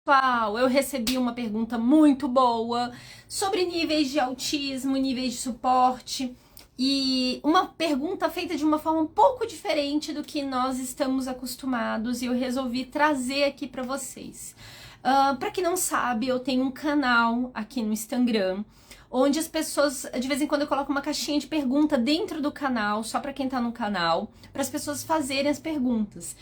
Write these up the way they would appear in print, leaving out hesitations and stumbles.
Pessoal, eu recebi uma pergunta muito boa sobre níveis de autismo, níveis de suporte e uma pergunta feita de uma forma um pouco diferente do que nós estamos acostumados e eu resolvi trazer aqui para vocês. Para quem não sabe, eu tenho um canal aqui no Instagram onde as pessoas, de vez em quando eu coloco uma caixinha de pergunta dentro do canal, só para quem tá no canal, para as pessoas fazerem as perguntas.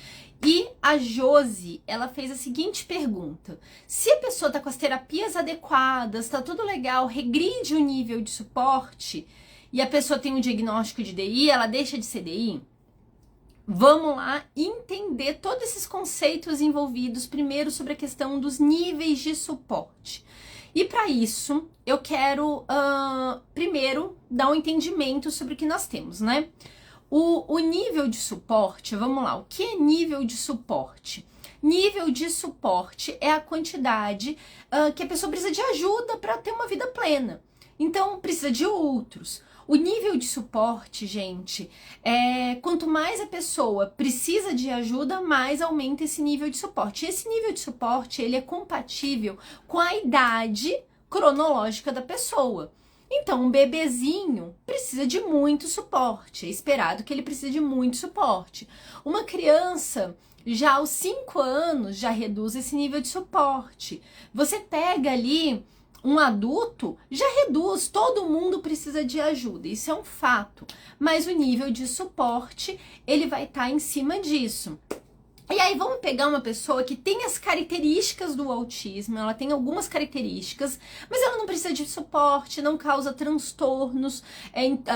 E a Josi, ela fez a seguinte pergunta: se a pessoa tá com as terapias adequadas, tá tudo legal, regride o nível de suporte e a pessoa tem um diagnóstico de DI, ela deixa de ser DI? Vamos lá entender todos esses conceitos envolvidos, primeiro sobre a questão dos níveis de suporte. E para isso, eu quero primeiro dar um entendimento sobre o que nós temos, né? O nível de suporte, vamos lá, o que é nível de suporte? Nível de suporte é a quantidade que a pessoa precisa de ajuda para ter uma vida plena. Então, precisa de outros. O nível de suporte, gente, quanto mais a pessoa precisa de ajuda, mais aumenta esse nível de suporte. Esse nível de suporte, ele é compatível com a idade cronológica da pessoa. Então, um bebezinho precisa de muito suporte, é esperado que ele precise de muito suporte. Uma criança, já aos 5 anos, já reduz esse nível de suporte. Você pega ali um adulto, já reduz, todo mundo precisa de ajuda, isso é um fato. Mas o nível de suporte, ele vai estar em cima disso. E aí vamos pegar uma pessoa que tem as características do autismo, ela tem algumas características, mas ela não precisa de suporte, não causa transtornos,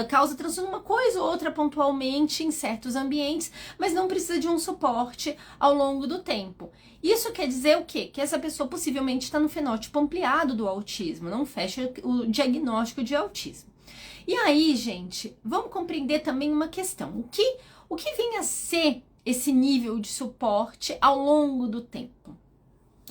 causa transtorno uma coisa ou outra pontualmente em certos ambientes, mas não precisa de um suporte ao longo do tempo. Isso quer dizer o quê? Que essa pessoa possivelmente está no fenótipo ampliado do autismo, não fecha o diagnóstico de autismo. E aí, gente, vamos compreender também uma questão. O que vem a ser esse nível de suporte ao longo do tempo?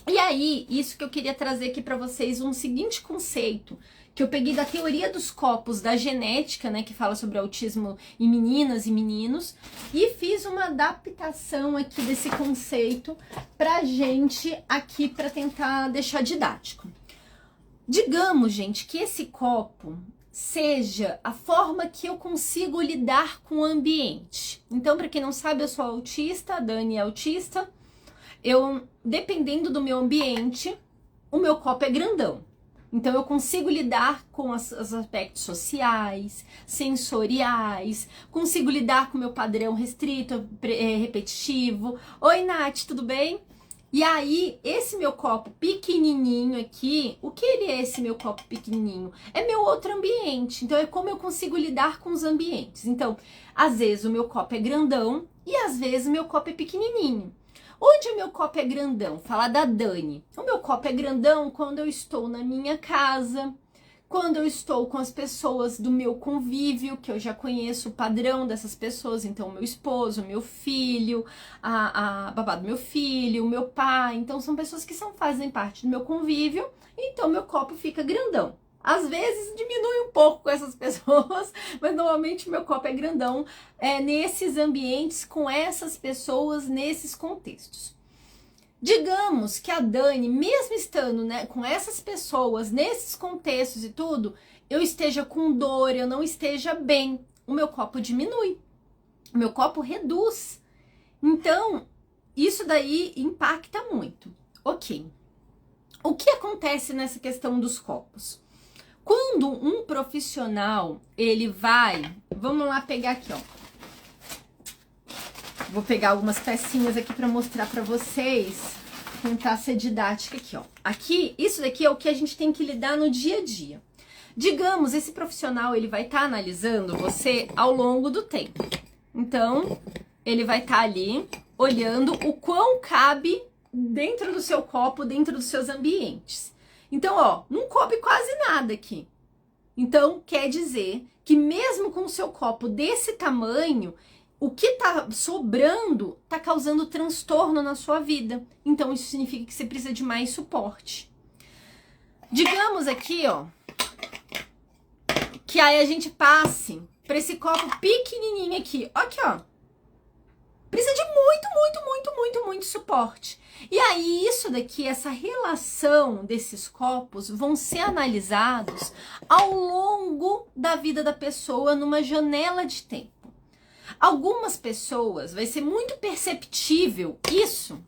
E aí, isso que eu queria trazer aqui para vocês, um seguinte conceito, que eu peguei da teoria dos corpos da genética, né, que fala sobre autismo em meninas e meninos, e fiz uma adaptação aqui desse conceito pra gente aqui para tentar deixar didático. Digamos, gente, que esse copo seja a forma que eu consigo lidar com o ambiente. Então, para quem não sabe, eu sou autista, a Dani é autista. Dependendo do meu ambiente, o meu copo é grandão. Então, eu consigo lidar com os aspectos sociais, sensoriais, consigo lidar com o meu padrão restrito, repetitivo. Oi, Nath, tudo bem? E aí, esse meu copo pequenininho aqui, o que ele é esse meu copo pequenininho? É meu outro ambiente, então é como eu consigo lidar com os ambientes. Então, às vezes o meu copo é grandão e às vezes o meu copo é pequenininho. Onde o meu copo é grandão? Fala da Dani. O meu copo é grandão quando eu estou na minha casa, quando eu estou com as pessoas do meu convívio, que eu já conheço o padrão dessas pessoas, então meu esposo, meu filho, a babá do meu filho, o meu pai, então são pessoas que fazem parte do meu convívio, então meu copo fica grandão. Às vezes diminui um pouco com essas pessoas, mas normalmente meu copo é grandão nesses ambientes, com essas pessoas, nesses contextos. Digamos que a Dani, mesmo estando, né, com essas pessoas, nesses contextos e tudo, eu esteja com dor, eu não esteja bem, o meu copo diminui, o meu copo reduz. Então, isso daí impacta muito. Ok. O que acontece nessa questão dos copos? Quando um profissional, ele vai... Vamos lá pegar aqui, ó. Vou pegar algumas pecinhas aqui para mostrar para vocês, tentar ser didática aqui, ó. Aqui, isso daqui é o que a gente tem que lidar no dia a dia. Digamos, esse profissional, ele vai estar analisando você ao longo do tempo. Então, ele vai estar ali olhando o quão cabe dentro do seu copo, dentro dos seus ambientes. Então, ó, não coube quase nada aqui. Então, quer dizer que mesmo com o seu copo desse tamanho, o que tá sobrando tá causando transtorno na sua vida. Então, isso significa que você precisa de mais suporte. Digamos aqui, ó, que aí a gente passe para esse copo pequenininho aqui. Aqui, ó. precisa de muito suporte. E aí, isso daqui, essa relação desses corpos vão ser analisados ao longo da vida da pessoa numa janela de tempo. Algumas pessoas vai ser muito perceptível isso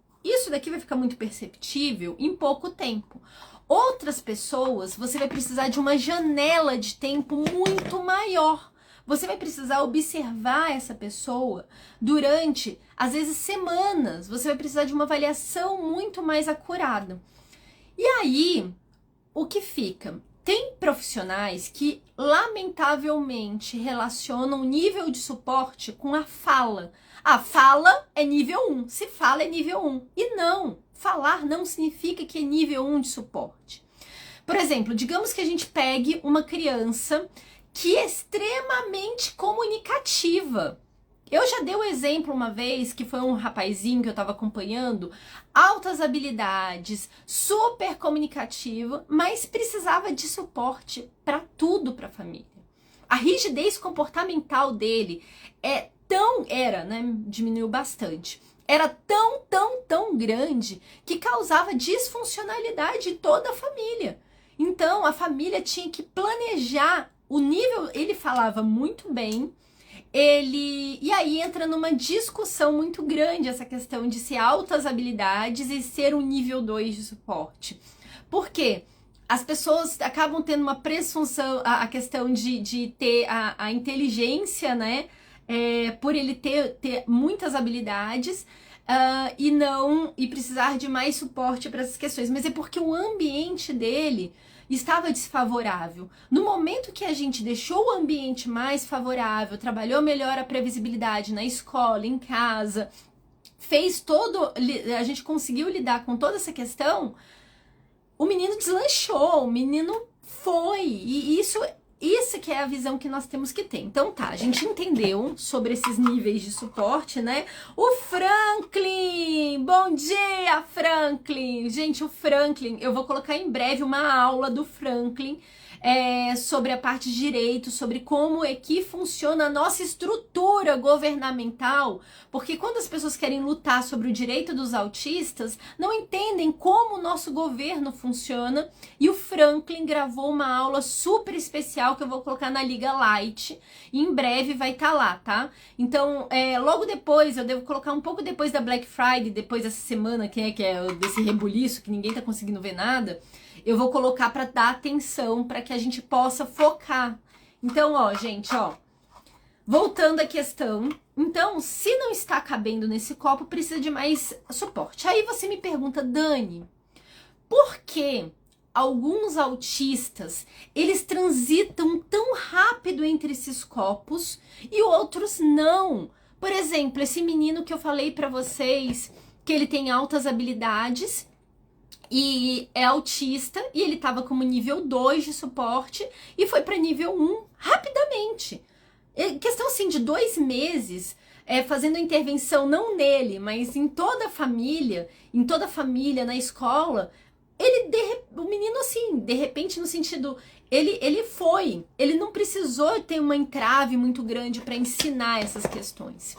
daqui vai ficar muito perceptível em pouco tempo. Outras pessoas, você vai precisar de uma janela de tempo muito maior. Você vai precisar observar essa pessoa durante, às vezes, semanas. Você vai precisar de uma avaliação muito mais acurada. E aí, o que fica? Tem profissionais que, lamentavelmente, relacionam o nível de suporte com a fala. A fala é nível 1, se fala é nível 1. E não, falar não significa que é nível 1 de suporte. Por exemplo, digamos que a gente pegue uma criança que é extremamente comunicativa. Eu já dei o exemplo uma vez, que foi um rapazinho que eu estava acompanhando, altas habilidades, super comunicativo, mas precisava de suporte para tudo para a família. A rigidez comportamental dele diminuiu bastante. Era tão grande que causava disfuncionalidade em toda a família. Então, a família tinha que planejar o nível. Ele falava muito bem, e aí entra numa discussão muito grande essa questão de ser altas habilidades e ser um nível 2 de suporte. Por quê? As pessoas acabam tendo uma presunção, a questão de ter a inteligência, né? Por ele ter muitas habilidades e precisar de mais suporte para essas questões. Mas é porque o ambiente dele estava desfavorável. No momento que a gente deixou o ambiente mais favorável, trabalhou melhor a previsibilidade na escola, em casa, a gente conseguiu lidar com toda essa questão, o menino deslanchou, o menino foi, e isso que é a visão que nós temos que ter. Então tá, a gente entendeu sobre esses níveis de suporte, né? O Franklin! Bom dia, Franklin! Gente, o Franklin, eu vou colocar em breve uma aula do Franklin sobre a parte de direito, sobre como é que funciona a nossa estrutura governamental, porque quando as pessoas querem lutar sobre o direito dos autistas, não entendem como o nosso governo funciona, e o Franklin gravou uma aula super especial que eu vou colocar na Liga Light, e em breve vai estar lá, tá? Então, logo depois, eu devo colocar um pouco depois da Black Friday, depois dessa semana que é desse rebuliço, que ninguém tá conseguindo ver nada, eu vou colocar para dar atenção, para que a gente possa focar. Então, ó, gente, ó, voltando à questão, então, se não está cabendo nesse copo, precisa de mais suporte. Aí você me pergunta, Dani, por que alguns autistas, eles transitam tão rápido entre esses copos e outros não? Por exemplo, esse menino que eu falei para vocês, que ele tem altas habilidades e é autista, e ele estava como nível 2 de suporte e foi para nível 1 rapidamente. Questão assim de 2 meses, fazendo intervenção não nele, mas em toda a família, na escola, o menino assim, de repente no sentido, ele não precisou ter uma entrave muito grande para ensinar essas questões.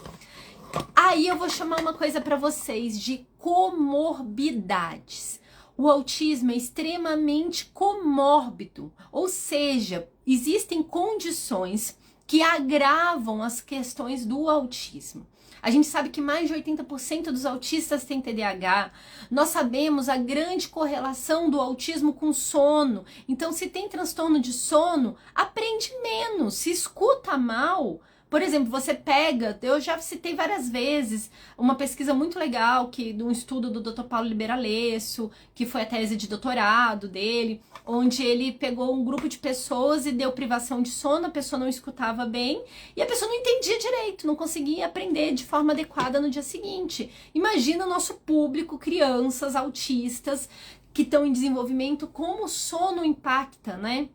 Aí eu vou chamar uma coisa para vocês de comorbidades. O autismo é extremamente comórbido, ou seja, existem condições que agravam as questões do autismo. A gente sabe que mais de 80% dos autistas têm TDAH. Nós sabemos a grande correlação do autismo com sono. Então, se tem transtorno de sono, aprende menos, se escuta mal. Por exemplo, você pega, eu já citei várias vezes, uma pesquisa muito legal de um estudo do Dr. Paulo Liberalesso, que foi a tese de doutorado dele, onde ele pegou um grupo de pessoas e deu privação de sono, a pessoa não escutava bem e a pessoa não entendia direito, não conseguia aprender de forma adequada no dia seguinte. Imagina o nosso público, crianças autistas que estão em desenvolvimento, como o sono impacta, né?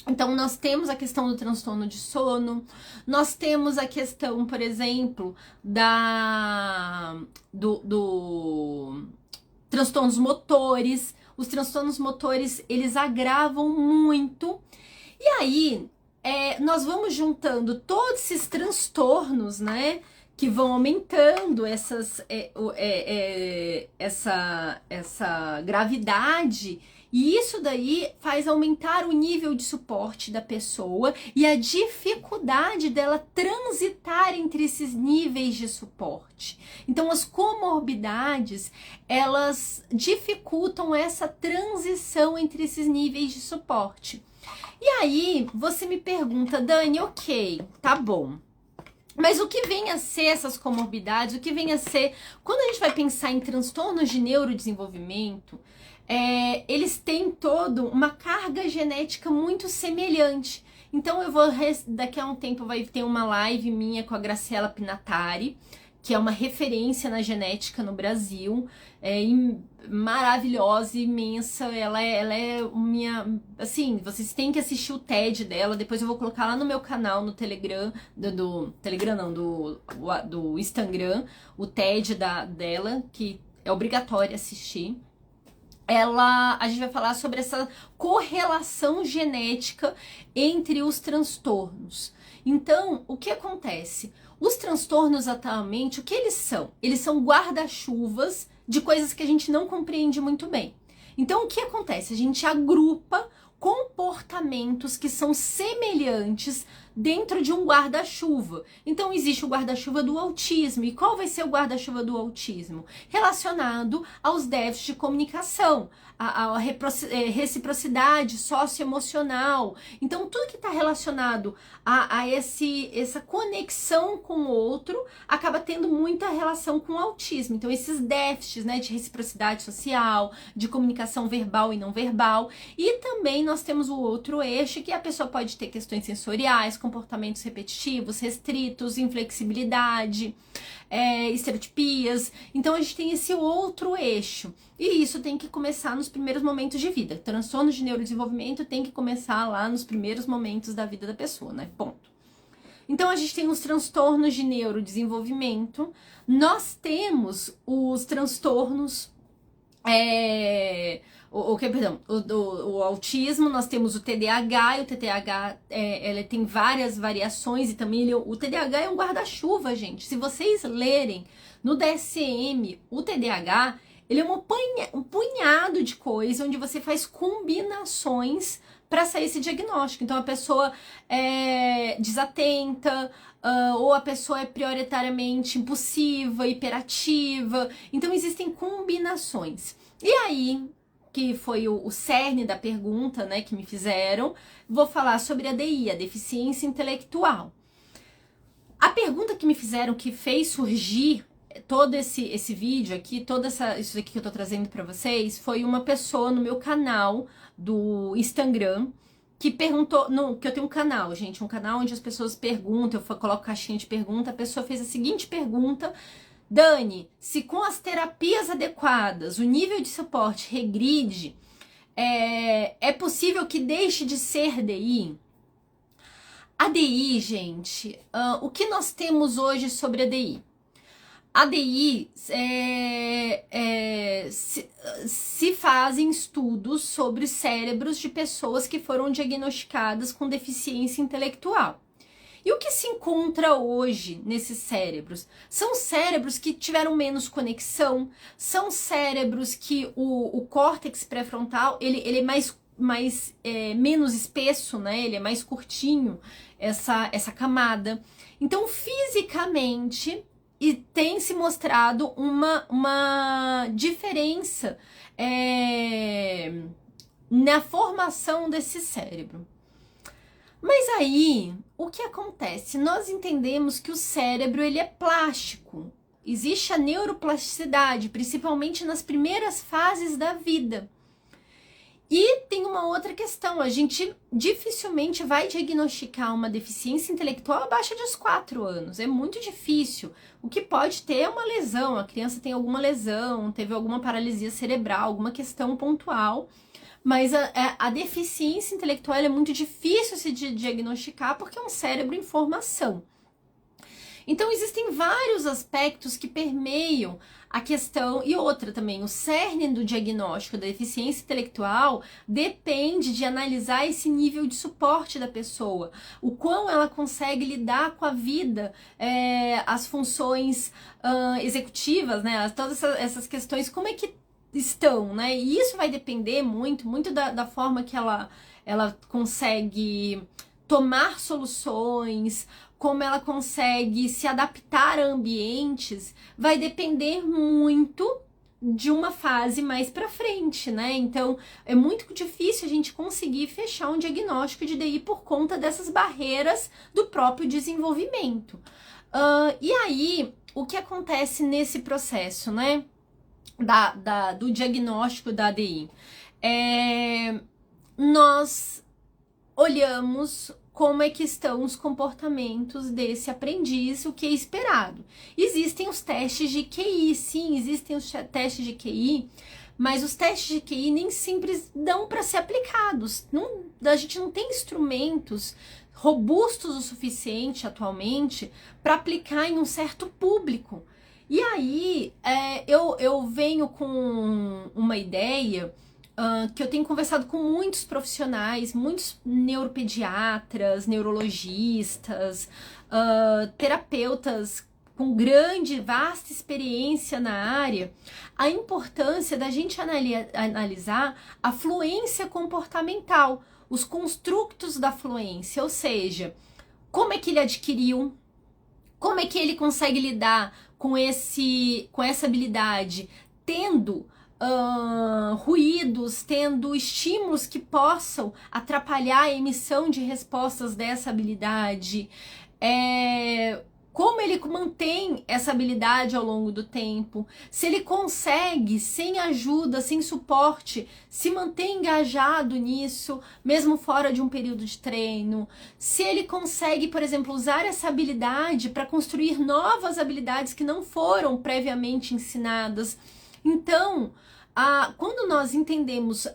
Então, nós temos a questão do transtorno de sono, nós temos a questão, por exemplo, do transtornos motores. Os transtornos motores, eles agravam muito. E aí, nós vamos juntando todos esses transtornos, né, que vão aumentando essa gravidade, e isso daí faz aumentar o nível de suporte da pessoa e a dificuldade dela transitar entre esses níveis de suporte. Então, as comorbidades, elas dificultam essa transição entre esses níveis de suporte. E aí, você me pergunta, Dani, ok, tá bom. Mas o que vem a ser essas comorbidades, o que vem a ser... Quando a gente vai pensar em transtornos de neurodesenvolvimento, eles têm uma carga genética muito semelhante. Então daqui a um tempo vai ter uma live minha com a Graciela Pinatari, que é uma referência na genética no Brasil, maravilhosa, imensa, ela é minha, assim, vocês têm que assistir o TED dela, depois eu vou colocar lá no meu canal, no Telegram, do Instagram, o TED dela, que é obrigatório assistir. A gente vai falar sobre essa correlação genética entre os transtornos. Então, o que acontece? Os transtornos atualmente, o que eles são? Eles são guarda-chuvas de coisas que a gente não compreende muito bem. Então, o que acontece? A gente agrupa comportamentos que são semelhantes dentro de um guarda-chuva. Então, existe o guarda-chuva do autismo. E qual vai ser o guarda-chuva do autismo? Relacionado aos déficits de comunicação, a reciprocidade socioemocional. Então, tudo que está relacionado a essa conexão com o outro acaba tendo muita relação com o autismo. Então, esses déficits, né, de reciprocidade social, de comunicação verbal e não verbal. E também nós temos o outro eixo, que a pessoa pode ter questões sensoriais, comportamentos repetitivos, restritos, inflexibilidade, estereotipias. Então a gente tem esse outro eixo. E isso tem que começar nos primeiros momentos de vida. Transtorno de neurodesenvolvimento tem que começar lá nos primeiros momentos da vida da pessoa, né? Ponto. Então a gente tem os transtornos de neurodesenvolvimento. Nós temos os transtornos... O autismo, nós temos o TDAH, e o TDAH ele tem várias variações, e também o TDAH é um guarda-chuva, gente. Se vocês lerem no DSM o TDAH, ele é um punhado de coisa onde você faz combinações para sair esse diagnóstico. Então a pessoa é desatenta, ou a pessoa é prioritariamente impulsiva, hiperativa. Então existem combinações. E aí, que foi o cerne da pergunta, né, que me fizeram, vou falar sobre a DI, a deficiência intelectual. A pergunta que me fizeram, que fez surgir todo esse vídeo aqui, isso aqui que eu tô trazendo pra vocês, foi uma pessoa no meu canal do Instagram, que perguntou, que eu tenho um canal, gente, um canal onde as pessoas perguntam, eu coloco caixinha de pergunta, a pessoa fez a seguinte pergunta: Dani, se com as terapias adequadas o nível de suporte regride, é possível que deixe de ser DI? A DI, gente, o que nós temos hoje sobre a DI? A DI, se fazem estudos sobre cérebros de pessoas que foram diagnosticadas com deficiência intelectual. E o que se encontra hoje nesses cérebros? São cérebros que tiveram menos conexão, são cérebros que o córtex pré-frontal ele é menos espesso, né? Ele é mais curtinho, essa camada. Então, fisicamente, tem se mostrado uma diferença na formação desse cérebro. Mas aí, o que acontece? Nós entendemos que o cérebro ele é plástico. Existe a neuroplasticidade, principalmente nas primeiras fases da vida. E tem uma outra questão, a gente dificilmente vai diagnosticar uma deficiência intelectual abaixo dos 4 anos, é muito difícil. O que pode ter é uma lesão, a criança tem alguma lesão, teve alguma paralisia cerebral, alguma questão pontual, mas a deficiência intelectual é muito difícil se diagnosticar porque é um cérebro em formação. Então existem vários aspectos que permeiam a questão, e outra também, o cerne do diagnóstico da deficiência intelectual depende de analisar esse nível de suporte da pessoa, o quão ela consegue lidar com a vida, as funções executivas, né, todas essas questões, como é que estão, né, e isso vai depender muito da forma que ela consegue tomar soluções, como ela consegue se adaptar a ambientes, vai depender muito de uma fase mais para frente, né? Então, é muito difícil a gente conseguir fechar um diagnóstico de DI por conta dessas barreiras do próprio desenvolvimento. E aí, o que acontece nesse processo, né? Do diagnóstico da DI? Nós olhamos como é que estão os comportamentos desse aprendiz, o que é esperado. Existem os testes de QI, sim, existem os testes de QI, mas os testes de QI nem sempre dão para ser aplicados. A gente não tem instrumentos robustos o suficiente atualmente para aplicar em um certo público. E aí, eu venho com uma ideia que eu tenho conversado com muitos profissionais, muitos neuropediatras, neurologistas, terapeutas com vasta experiência na área, a importância da gente analisar a fluência comportamental, os construtos da fluência, ou seja, como é que ele adquiriu, como é que ele consegue lidar com essa habilidade, tendo ruídos, tendo estímulos que possam atrapalhar a emissão de respostas dessa habilidade, como ele mantém essa habilidade ao longo do tempo, se ele consegue, sem ajuda, sem suporte, se manter engajado nisso, mesmo fora de um período de treino, se ele consegue, por exemplo, usar essa habilidade para construir novas habilidades que não foram previamente ensinadas. Então, quando nós entendemos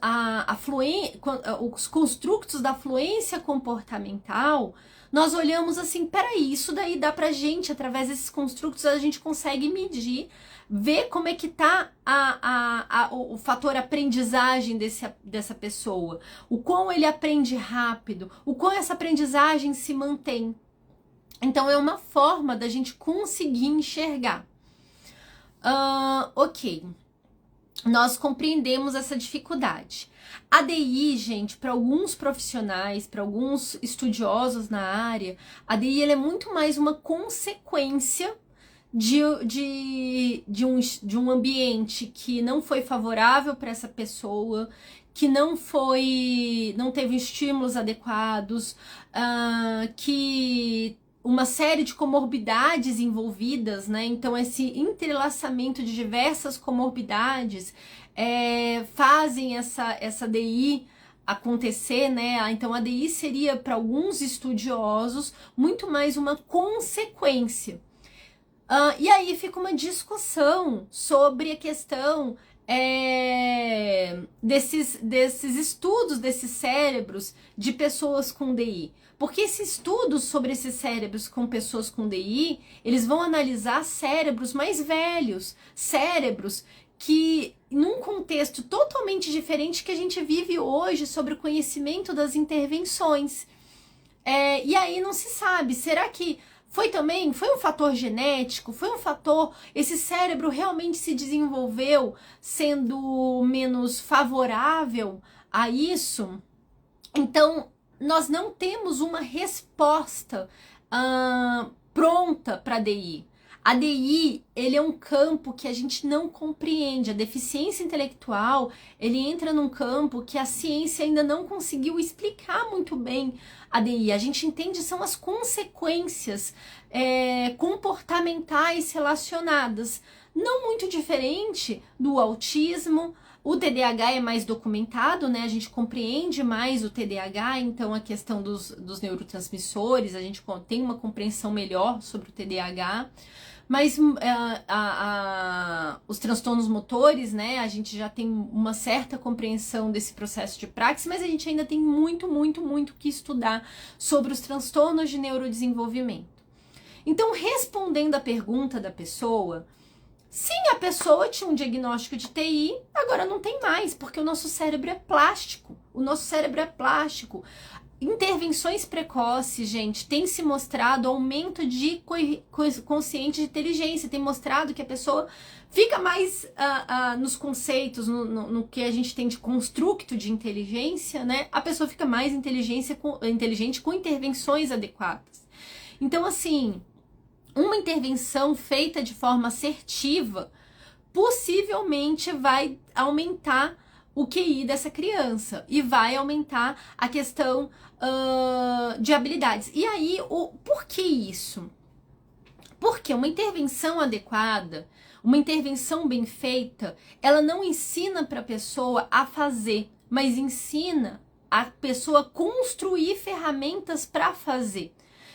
os construtos da fluência comportamental, nós olhamos assim, peraí, isso daí dá pra gente, através desses construtos, a gente consegue medir, ver como é que tá o fator aprendizagem dessa pessoa, o quão ele aprende rápido, o quão essa aprendizagem se mantém. Então, é uma forma da gente conseguir enxergar. Ok. Nós compreendemos essa dificuldade. A DI, gente, para alguns profissionais, para alguns estudiosos na área, a DI ela é muito mais uma consequência de um ambiente que não foi favorável para essa pessoa, que não teve estímulos adequados, que uma série de comorbidades envolvidas, né? Então, esse entrelaçamento de diversas comorbidades fazem essa DI acontecer, né? Então, a DI seria, para alguns estudiosos, muito mais uma consequência. E aí fica uma discussão sobre a questão desses estudos desses cérebros de pessoas com DI. Porque esses estudos sobre esses cérebros com pessoas com DI, eles vão analisar cérebros mais velhos, cérebros que, num contexto totalmente diferente que a gente vive hoje sobre o conhecimento das intervenções. E aí não se sabe, será que foi um fator genético? Foi um fator, esse cérebro realmente se desenvolveu sendo menos favorável a isso? Então, nós não temos uma resposta pronta para a DI. A DI, ele é um campo que a gente não compreende. A deficiência intelectual, ele entra num campo que a ciência ainda não conseguiu explicar muito bem a DI. A gente entende são as consequências comportamentais relacionadas. Não muito diferente do autismo. O TDAH é mais documentado, né? A gente compreende mais o TDAH, então a questão dos neurotransmissores, a gente tem uma compreensão melhor sobre o TDAH. Mas os transtornos motores, né? A gente já tem uma certa compreensão desse processo de praxis, mas a gente ainda tem muito que estudar sobre os transtornos de neurodesenvolvimento. Então, respondendo a pergunta da pessoa, sim, a pessoa tinha um diagnóstico de TI, agora não tem mais, porque o nosso cérebro é plástico. O nosso cérebro é plástico. Intervenções precoces, gente, tem se mostrado aumento de consciente de inteligência, tem mostrado que a pessoa fica mais nos conceitos, no que a gente tem de construto de inteligência, né? A pessoa fica mais inteligente com intervenções adequadas. Então, assim, uma intervenção feita de forma assertiva possivelmente vai aumentar o QI dessa criança e vai aumentar a questão de habilidades. E aí, por que isso? Porque uma intervenção adequada, uma intervenção bem feita, ela não ensina para a pessoa a fazer, mas ensina a pessoa a construir ferramentas para fazer.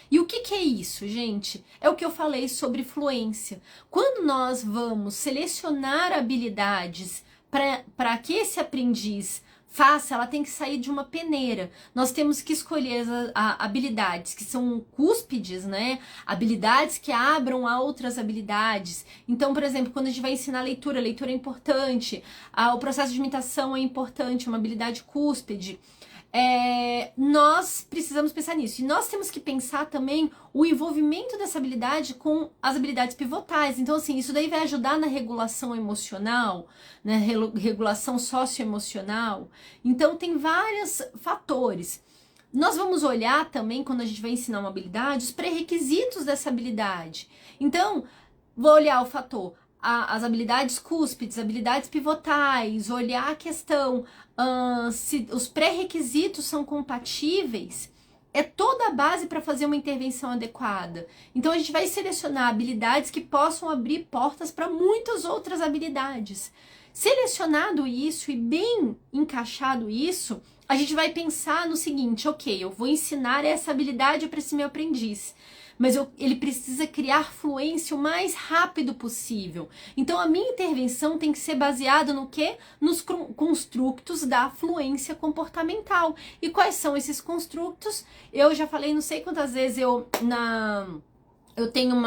E o que é isso, gente? É o que eu falei sobre fluência. Quando nós vamos selecionar habilidades para que esse aprendiz faça, ela tem que sair de uma peneira. Nós temos que escolher habilidades que são cúspides, né? Habilidades que abram a outras habilidades. Então, por exemplo, quando a gente vai ensinar leitura é importante, o processo de imitação é importante, uma habilidade cúspide. Nós precisamos pensar nisso. E nós temos que pensar também o envolvimento dessa habilidade com as habilidades pivotais. Então, assim, isso daí vai ajudar na regulação emocional, né? Regulação socioemocional. Então, tem vários fatores. Nós vamos olhar também, quando a gente vai ensinar uma habilidade, os pré-requisitos dessa habilidade. Então, vou olhar o fator as habilidades cúspides, habilidades pivotais, olhar a questão se os pré-requisitos são compatíveis, é toda a base para fazer uma intervenção adequada. Então a gente vai selecionar habilidades que possam abrir portas para muitas outras habilidades. Selecionado isso e bem encaixado isso, a gente vai pensar no seguinte, ok, eu vou ensinar essa habilidade para esse meu aprendiz. Mas ele precisa criar fluência o mais rápido possível. Então a minha intervenção tem que ser baseada no quê? Nos construtos da fluência comportamental. E quais são esses construtos? Eu já falei não sei quantas vezes, eu tenho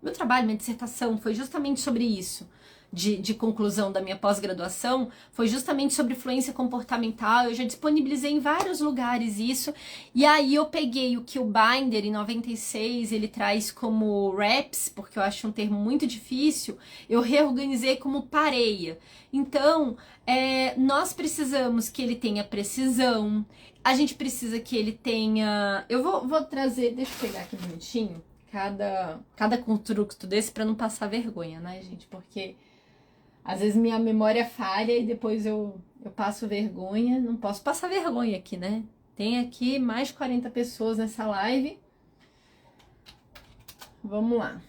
meu trabalho, minha dissertação foi justamente sobre isso. De conclusão da minha pós-graduação, foi justamente sobre fluência comportamental. Eu já disponibilizei em vários lugares isso, e aí eu peguei o que o Binder, em 96, ele traz como REPS, porque eu acho um termo muito difícil, eu reorganizei como pareia. Então, nós precisamos que ele tenha precisão, a gente precisa que ele tenha... Eu vou trazer, deixa eu pegar aqui um minutinho, cada construto desse para não passar vergonha, né, gente? Porque às vezes minha memória falha e depois eu passo vergonha. Não posso passar vergonha aqui, né? Tem aqui mais de 40 pessoas nessa live. Vamos lá.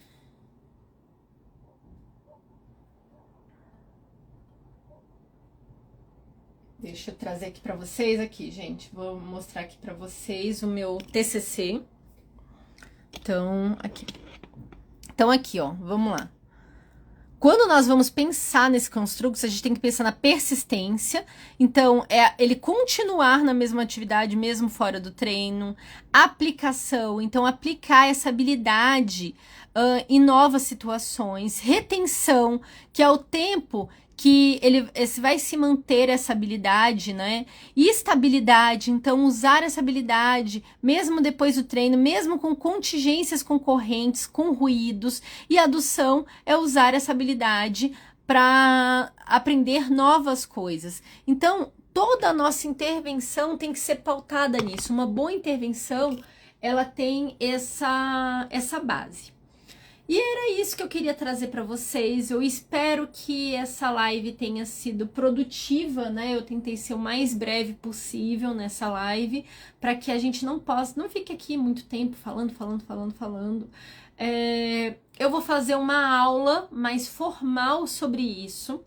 Deixa eu trazer aqui para vocês aqui, gente. Vou mostrar aqui para vocês o meu TCC. Então, aqui, ó, vamos lá. Quando nós vamos pensar nesse construto, a gente tem que pensar na persistência. Então, ele continuar na mesma atividade, mesmo fora do treino. Aplicação, então aplicar essa habilidade em novas situações. Retenção, que é o tempo que ele vai se manter essa habilidade, né? E estabilidade, então usar essa habilidade mesmo depois do treino, mesmo com contingências concorrentes, com ruídos. E adução é usar essa habilidade para aprender novas coisas. Então, toda a nossa intervenção tem que ser pautada nisso. Uma boa intervenção, ela tem essa base. E era isso que eu queria trazer para vocês. Eu espero que essa live tenha sido produtiva, né? Eu tentei ser o mais breve possível nessa live, para que a gente não fique aqui muito tempo falando. Eu vou fazer uma aula mais formal sobre isso.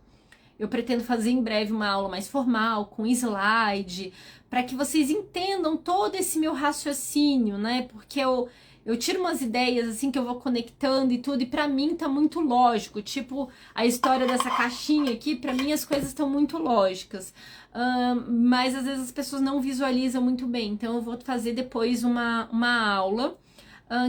Eu pretendo fazer em breve uma aula mais formal, com slide, para que vocês entendam todo esse meu raciocínio, né? Porque eu tiro umas ideias assim que eu vou conectando e tudo, e pra mim tá muito lógico. Tipo, a história dessa caixinha aqui, pra mim as coisas estão muito lógicas. Mas às vezes as pessoas não visualizam muito bem. Então eu vou fazer depois uma aula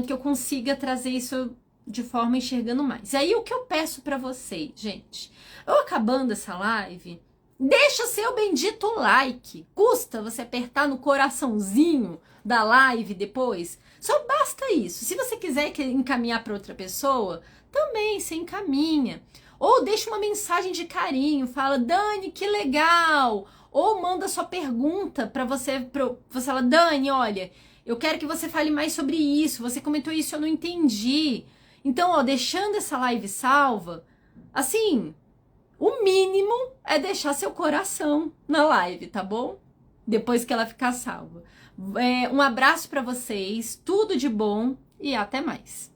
que eu consiga trazer isso de forma enxergando mais. E aí o que eu peço pra vocês, gente? Eu acabando essa live, deixa seu bendito like. Custa você apertar no coraçãozinho da live depois? Só basta isso. Se você quiser encaminhar para outra pessoa, também você encaminha. Ou deixa uma mensagem de carinho, fala, Dani, que legal. Ou manda sua pergunta para você, você fala, Dani, olha, eu quero que você fale mais sobre isso. Você comentou isso, eu não entendi. Então, ó, deixando essa live salva, assim, o mínimo é deixar seu coração na live, tá bom? Depois que ela ficar salva. Um abraço pra vocês, tudo de bom e até mais.